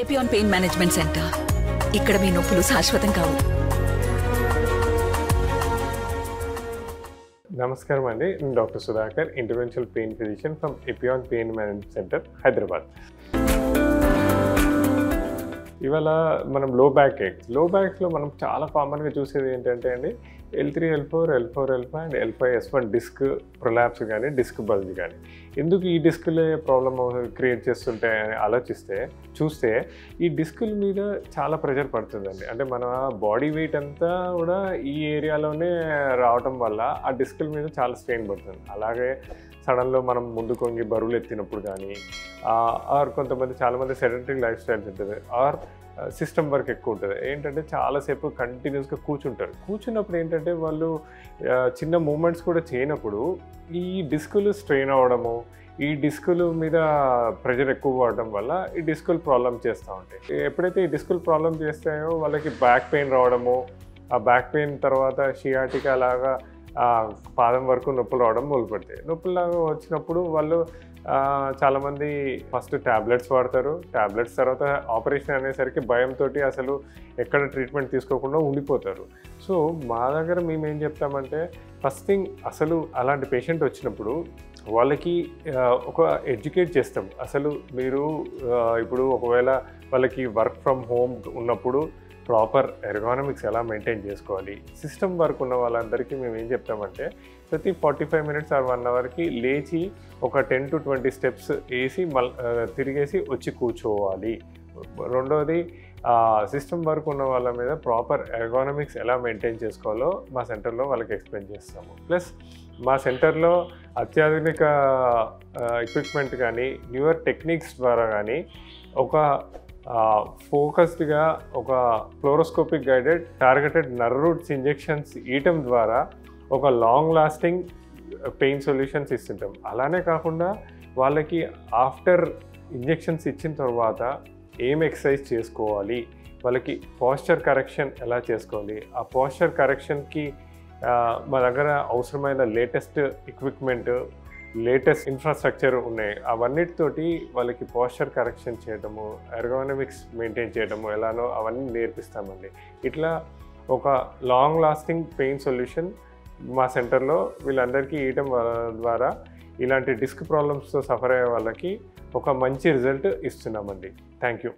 Epione pain management centre. ఇక్కడ మీ నొప్పులు శాశ్వతం కావు. నమస్కారం అండి, నేను doctor Sudhakar, interventional pain physician from Epione pain management centre, Hyderabad. ఇవాళ మనం లో బ్యాక్స్లో మనం చాలా కామన్గా చూసేది ఏంటంటే అండి, L3, L4, L4, L5 and L5, S1 disc prolapse కానీ డిస్క్ బల్జ్ కానీ. ఎందుకు ఈ డిస్కులే ప్రాబ్లమ్ క్రియేట్ చేస్తుంటాయని చూస్తే ఈ డిస్కుల మీద చాలా ప్రెషర్ పడుతుందండి. అంటే మన బాడీ వెయిట్ అంతా కూడా ఈ ఏరియాలోనే రావటం వల్ల ఆ డిస్కుల మీద చాలా స్ట్రెయిన్ పడుతుంది. అలాగే సడన్లో మనం ముందు కొంగి బరువులు ఎత్తినప్పుడు కానీ, ఆర్ చాలామంది సెడెంటరీ లైఫ్ స్టైల్స్ ఉంటుంది, ఆర్ సిస్టమ్ వర్క్ ఎక్కువ ఉంటుంది. ఏంటంటే చాలాసేపు కంటిన్యూస్గా కూర్చున్నప్పుడు ఏంటంటే వాళ్ళు చిన్న మూమెంట్స్ కూడా చేయనప్పుడు ఈ డిస్కులు స్ట్రెయిన్ అవ్వడము, ఈ డిస్కుల మీద ప్రెషర్ ఎక్కువ పడడం వల్ల ఈ డిస్కులు ప్రాబ్లం చేస్తూ ఉంటాయి. ఎప్పుడైతే ఈ డిస్కులు ప్రాబ్లం చేస్తాయో వాళ్ళకి బ్యాక్ పెయిన్ రావడము, ఆ బ్యాక్ పెయిన్ తర్వాత షియాటికా లాగా పాదం వరకు నొప్పులు రావడం మొదలుపెడతాయి. నొప్పులాగా వచ్చినప్పుడు వాళ్ళు చాలామంది ఫస్ట్ ట్యాబ్లెట్స్ వాడతారు. ట్యాబ్లెట్స్ తర్వాత ఆపరేషన్ అనేసరికి భయంతో అసలు ఎక్కడ ట్రీట్మెంట్ తీసుకోకుండా ఉండిపోతారు. సో మా దగ్గర మేము ఏం చెప్తామంటే, ఫస్ట్ థింగ్ అసలు అలాంటి పేషెంట్ వచ్చినప్పుడు వాళ్ళకి ఒక ఎడ్యుకేట్ చేస్తాం. అసలు మీరు ఇప్పుడు ఒకవేళ వాళ్ళకి వర్క్ ఫ్రమ్ హోమ్ ఉన్నప్పుడు ప్రాపర్ ఎర్గానమిక్స్ ఎలా మెయింటైన్ చేసుకోవాలి. సిస్టమ్ వర్క్ ఉన్న వాళ్ళందరికీ మేము ఏం చెప్తామంటే, ప్రతి 45 మినిట్స్ ఆర్ 1 అవర్కి లేచి ఒక 10 to 20 స్టెప్స్ వేసి తిరిగేసి వచ్చి కూర్చోవాలి. రెండోది, సిస్టమ్ వర్క్ ఉన్న వాళ్ళ మీద ప్రాపర్ ఎర్గానమిక్స్ ఎలా మెయింటైన్ చేసుకోవాలో మా సెంటర్లో వాళ్ళకి ఎక్స్ప్లెయిన్ చేస్తాము. ప్లస్ మా సెంటర్లో అత్యాధునిక ఎక్విప్మెంట్ కానీ న్యూయర్ టెక్నిక్స్ ద్వారా కానీ ఒక ఫోకస్డ్గా ఒక fluoroscopic guided targeted nerve roots injections ఇవ్వటం ద్వారా ఒక లాంగ్ లాస్టింగ్ పెయిన్ సొల్యూషన్స్ ఇస్తుంటాం. అలానే కాకుండా వాళ్ళకి ఆఫ్టర్ ఇంజెక్షన్స్ ఇచ్చిన తర్వాత ఏం ఎక్సర్సైజ్ చేసుకోవాలి, వాళ్ళకి పోస్చర్ కరెక్షన్ ఎలా చేసుకోవాలి, ఆ పోస్చర్ కరెక్షన్కి మా దగ్గర అవసరమైన లేటెస్ట్ ఎక్విప్మెంట్, లేటెస్ట్ ఇన్ఫ్రాస్ట్రక్చర్ ఉన్నాయి. అవన్నిటితోటి వాళ్ళకి పోస్చర్ కరెక్షన్ చేయడము, ఎర్గోనమిక్స్ మెయింటైన్ చేయడము ఎలానో అవన్నీ నేర్పిస్తామండి. ఇట్లా ఒక లాంగ్ లాస్టింగ్ పెయిన్ సొల్యూషన్ మా సెంటర్లో వీళ్ళందరికీ ఇవ్వడం ద్వారా ఇలాంటి డిస్క్ ప్రాబ్లమ్స్తో సఫర్ అయ్యే వాళ్ళకి ఒక మంచి రిజల్ట్ ఇస్తున్నామండి. Thank you.